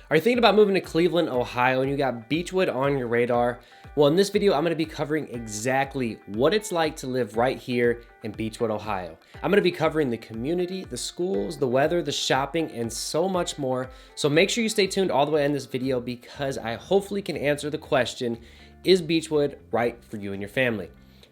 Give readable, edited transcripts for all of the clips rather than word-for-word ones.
Are you thinking about moving to Cleveland, Ohio, and you got Beachwood on your radar? Well, in this video, I'm going to be covering exactly what it's like to live right here in Beachwood, Ohio. I'm going to be covering the community, the schools, the weather, the shopping, and so much more. So make sure you stay tuned all the way in this video because I hopefully can answer the question, is Beachwood right for you and your family?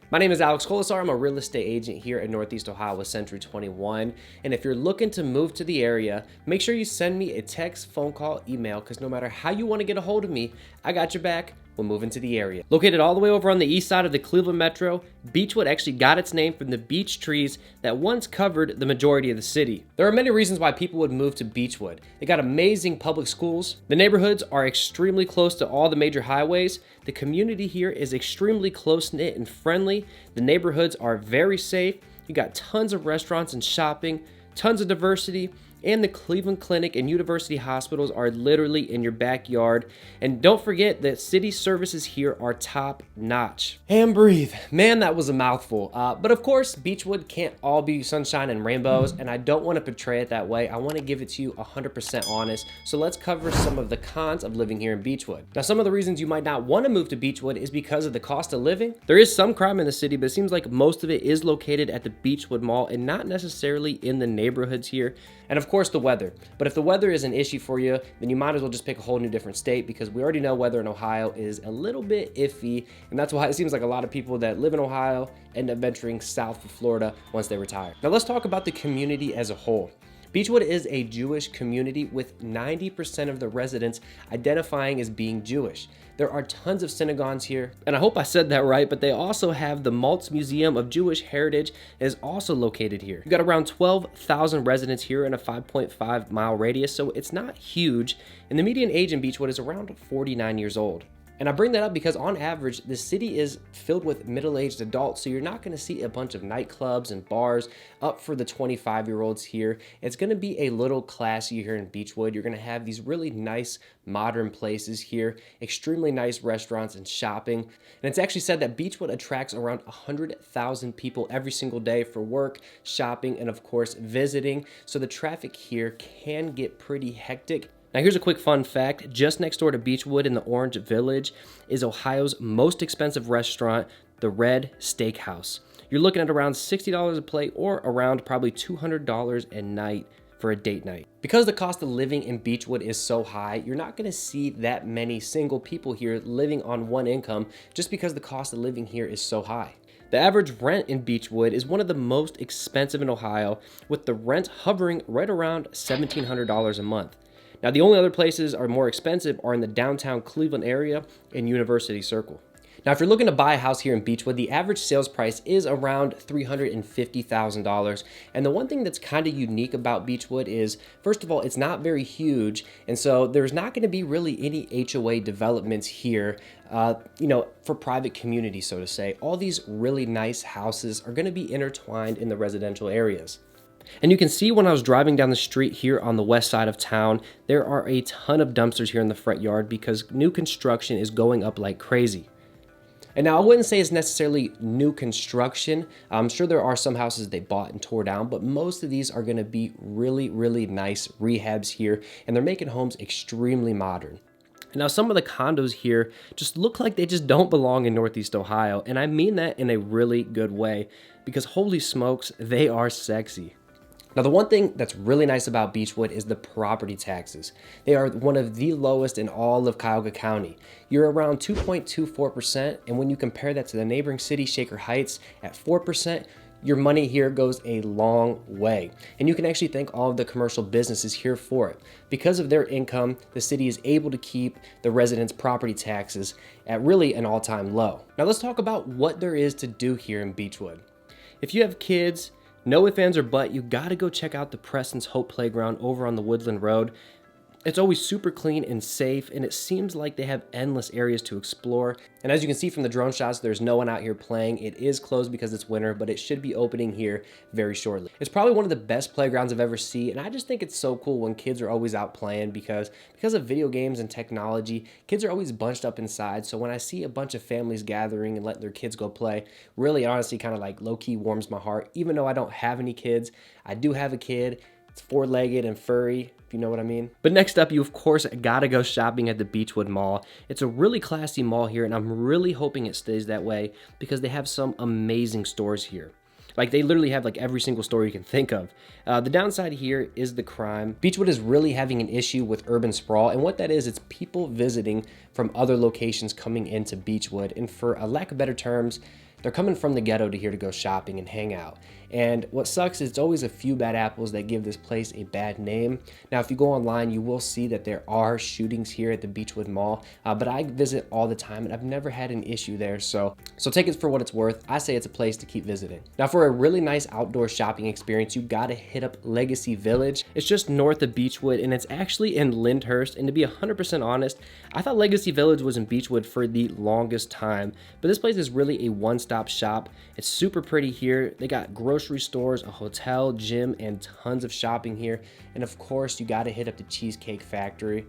My name is Alex Colasar. I'm a real estate agent here in Northeast Ohio with Century 21. And if you're looking to move to the area, make sure you send me a text, phone call, email, because no matter how you want to get a hold of me, I got your back when moving to the area. Located all the way over on the east side of the Cleveland Metro, Beachwood actually got its name from the beech trees that once covered the majority of the city. There are many reasons why people would move to Beachwood. They got amazing public schools. The neighborhoods are extremely close to all the major highways. The community here is extremely close-knit and friendly. The neighborhoods are very safe. You got tons of restaurants and shopping, tons of diversity, and the Cleveland Clinic and University hospitals are literally in your backyard. And don't forget that city services here are top notch. And breathe. Man, that was a mouthful. But of course, Beachwood can't all be sunshine and rainbows, and I don't want to portray it that way. I want to give it to you 100% honest. So let's cover some of the cons of living here in Beachwood. Now, some of the reasons you might not want to move to Beachwood is because of the cost of living. There is some crime in the city, but it seems like most of it is located at the Beachwood Mall and not necessarily in the neighborhoods here. And of course, the weather. But if the weather is an issue for you, then you might as well just pick a whole new different state because we already know weather in Ohio is a little bit iffy. And that's why it seems like a lot of people that live in Ohio end up venturing south of Florida once they retire. Now let's talk about the community as a whole. Beachwood is a Jewish community with 90% of the residents identifying as being Jewish. There are tons of synagogues here, and I hope I said that right, but they also have the Maltz Museum of Jewish Heritage is also located here. You've got around 12,000 residents here in a 5.5 mile radius, so it's not huge, and the median age in Beachwood is around 49 years old. And I bring that up because on average, the city is filled with middle-aged adults, so you're not gonna see a bunch of nightclubs and bars up for the 25-year-olds here. It's gonna be a little classy here in Beachwood. You're gonna have these really nice modern places here, extremely nice restaurants and shopping. And it's actually said that Beachwood attracts around 100,000 people every single day for work, shopping, and of course, visiting. So the traffic here can get pretty hectic. Now here's a quick fun fact. Just next door to Beachwood in the Orange Village is Ohio's most expensive restaurant, the Red Steakhouse. You're looking at around $60 a plate or around probably $200 a night for a date night. Because the cost of living in Beachwood is so high, you're not gonna see that many single people here living on one income just because the cost of living here is so high. The average rent in Beachwood is one of the most expensive in Ohio, with the rent hovering right around $1,700 a month. Now, the only other places are more expensive are in the downtown Cleveland area and University Circle. Now, if you're looking to buy a house here in Beachwood, the average sales price is around $350,000. And the one thing that's kind of unique about Beachwood is, first of all, it's not very huge. And so there's not going to be really any HOA developments here, for private community, so to say. All these really nice houses are going to be intertwined in the residential areas. And you can see when I was driving down the street here on the west side of town, there are a ton of dumpsters here in the front yard because new construction is going up like crazy. And now I wouldn't say it's necessarily new construction. I'm sure there are some houses they bought and tore down, but most of these are gonna be really, really nice rehabs here, and they're making homes extremely modern. Now, some of the condos here just look like they just don't belong in Northeast Ohio, and I mean that in a really good way because holy smokes, they are sexy. Now, the one thing that's really nice about Beachwood is the property taxes. They are one of the lowest in all of Cuyahoga County. You're around 2.24%, and when you compare that to the neighboring city, Shaker Heights, at 4%, your money here goes a long way. And you can actually thank all of the commercial businesses here for it. Because of their income, the city is able to keep the residents' property taxes at really an all-time low. Now, let's talk about what there is to do here in Beachwood. If you have kids, no ifs, ands, or buts, you gotta go check out the Preston's Hope Playground over on the Woodland Road. It's always super clean and safe, and it seems like they have endless areas to explore. And as you can see from the drone shots, there's no one out here playing. It is closed because it's winter, but it should be opening here very shortly. It's probably one of the best playgrounds I've ever seen, and I just think it's so cool when kids are always out playing because of video games and technology, kids are always bunched up inside. So when I see a bunch of families gathering and let their kids go play, really honestly kind of like low-key warms my heart. Even though I don't have any kids, I do have a kid. It's four-legged and furry. if you know what I mean. But next up, you of course gotta go shopping at the Beachwood Mall. It's a really classy mall here, and I'm really hoping it stays that way because they have some amazing stores here. Like, they literally have like every single store you can think of. The downside here is the crime. Beachwood is really having an issue with urban sprawl, and what that is, it's people visiting from other locations coming into Beachwood, and for a lack of better terms, they're coming from the ghetto to here to go shopping and hang out. And what sucks is it's always a few bad apples that give this place a bad name. Now, if you go online, you will see that there are shootings here at the Beachwood Mall, but I visit all the time and I've never had an issue there. So take it for what it's worth. I say it's a place to keep visiting. Now, for a really nice outdoor shopping experience, you gotta hit up Legacy Village. It's just north of Beachwood and it's actually in Lyndhurst. And to be 100% honest, I thought Legacy Village was in Beachwood for the longest time, but this place is really a one-stop shop. It's super pretty here. They got grocery stores, a hotel, gym, and tons of shopping here. And of course, you gotta hit up the Cheesecake Factory.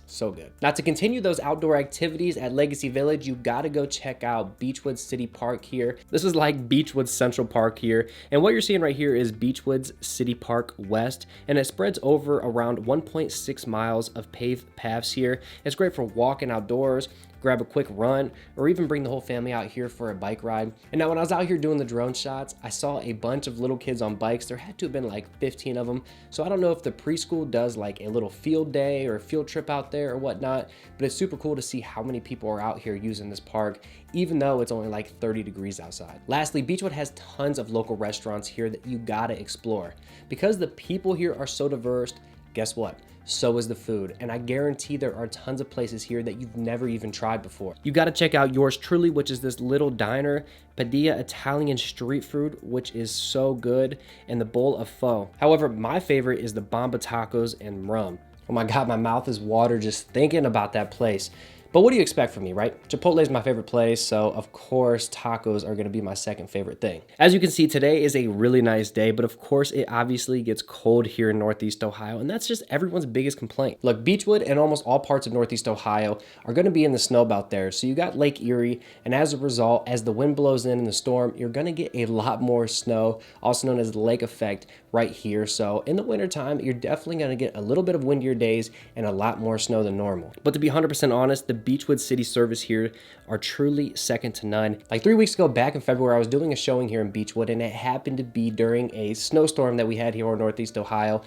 So good. Now, to continue those outdoor activities at Legacy Village, you gotta go check out Beachwood City Park here. This is like Beachwood Central Park here. And what you're seeing right here is Beachwood's City Park West, and it spreads over around 1.6 miles of paved paths here. It's great for walking outdoors, grab a quick run, or even bring the whole family out here for a bike ride. And now when I was out here doing the drone shots, I saw a bunch of little kids on bikes. There had to have been like 15 of them. So I don't know if the preschool does like a little field day or a field trip out there or whatnot, but it's super cool to see how many people are out here using this park, even though it's only like 30 degrees outside. Lastly, Beachwood has tons of local restaurants here that you gotta explore. Because the people here are so diverse, guess what? So is the food, and I guarantee there are tons of places here that you've never even tried before. You got to check out yours truly, which is this little diner, Padilla Italian street food, which is so good, and the bowl of pho. However, my favorite is the Bomba tacos and rum. Oh my God, my mouth is water just thinking about that place. But what do you expect from me, right? Chipotle is my favorite place, so of course tacos are gonna be my second favorite thing. As you can see, today is a really nice day, but of course it obviously gets cold here in Northeast Ohio, and that's just everyone's biggest complaint. Look, Beachwood and almost all parts of Northeast Ohio are gonna be in the snow belt there, so you got Lake Erie, and as a result, as the wind blows in the storm, you're gonna get a lot more snow, also known as the lake effect, right here. So in the wintertime, you're definitely gonna get a little bit of windier days and a lot more snow than normal. But to be 100% honest, the Beachwood city service here are truly second to none. Like 3 weeks ago, back in February, I was doing a showing here in Beachwood, and it happened to be during a snowstorm that we had here in Northeast Ohio.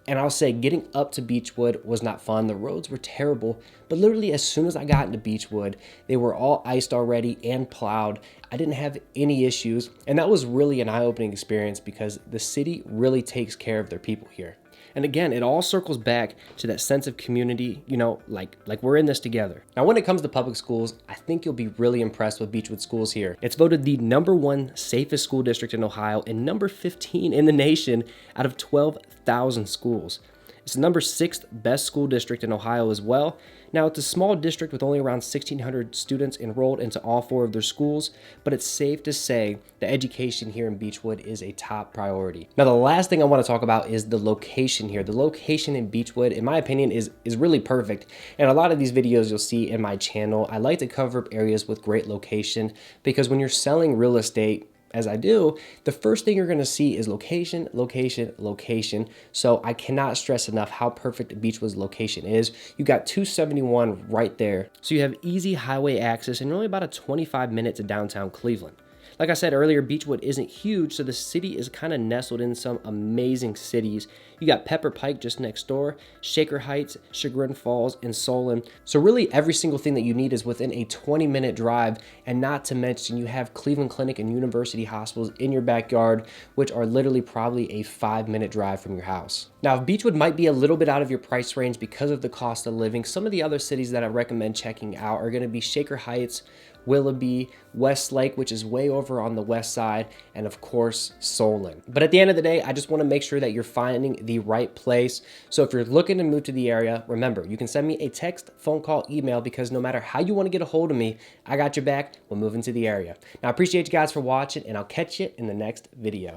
And I'll say getting up to Beachwood was not fun. The roads were terrible, but literally as soon as I got into Beachwood, they were all iced already and plowed. I didn't have any issues, and that was really an eye-opening experience because the city really takes care of their people here. And again, it all circles back to that sense of community, you know, like we're in this together. Now, when it comes to public schools, I think you'll be really impressed with Beachwood schools here. It's voted the #1 safest school district in Ohio and number 15 in the nation out of 12,000 schools. It's the #6 best school district in Ohio as well. Now, it's a small district with only around 1,600 students enrolled into all 4 of their schools, but it's safe to say the education here in Beachwood is a top priority. Now, the last thing I want to talk about is the location here. The location in Beachwood, in my opinion, is really perfect. And a lot of these videos you'll see in my channel, I like to cover areas with great location because when you're selling real estate, as I do, the first thing you're gonna see is location, location, location. So I cannot stress enough how perfect Beachwood's location is. You got 271 right there. So you have easy highway access and you're only about a 25 minute to downtown Cleveland. Like I said earlier, Beachwood isn't huge, so the city is kind of nestled in some amazing cities. You got Pepper Pike just next door, Shaker Heights, Chagrin Falls, and Solon. So really every single thing that you need is within a 20-minute drive, and not to mention you have Cleveland Clinic and University Hospitals in your backyard, which are literally probably a 5-minute drive from your house. Now, if Beachwood might be a little bit out of your price range because of the cost of living, some of the other cities that I recommend checking out are gonna be Shaker Heights, Willoughby, Westlake, which is way over on the west side, and of course, Solon. But at the end of the day, I just want to make sure that you're finding the right place. So if you're looking to move to the area, remember, you can send me a text, phone call, email, because no matter how you want to get a hold of me, I got your back when moving to the area. Now, I appreciate you guys for watching, and I'll catch you in the next video.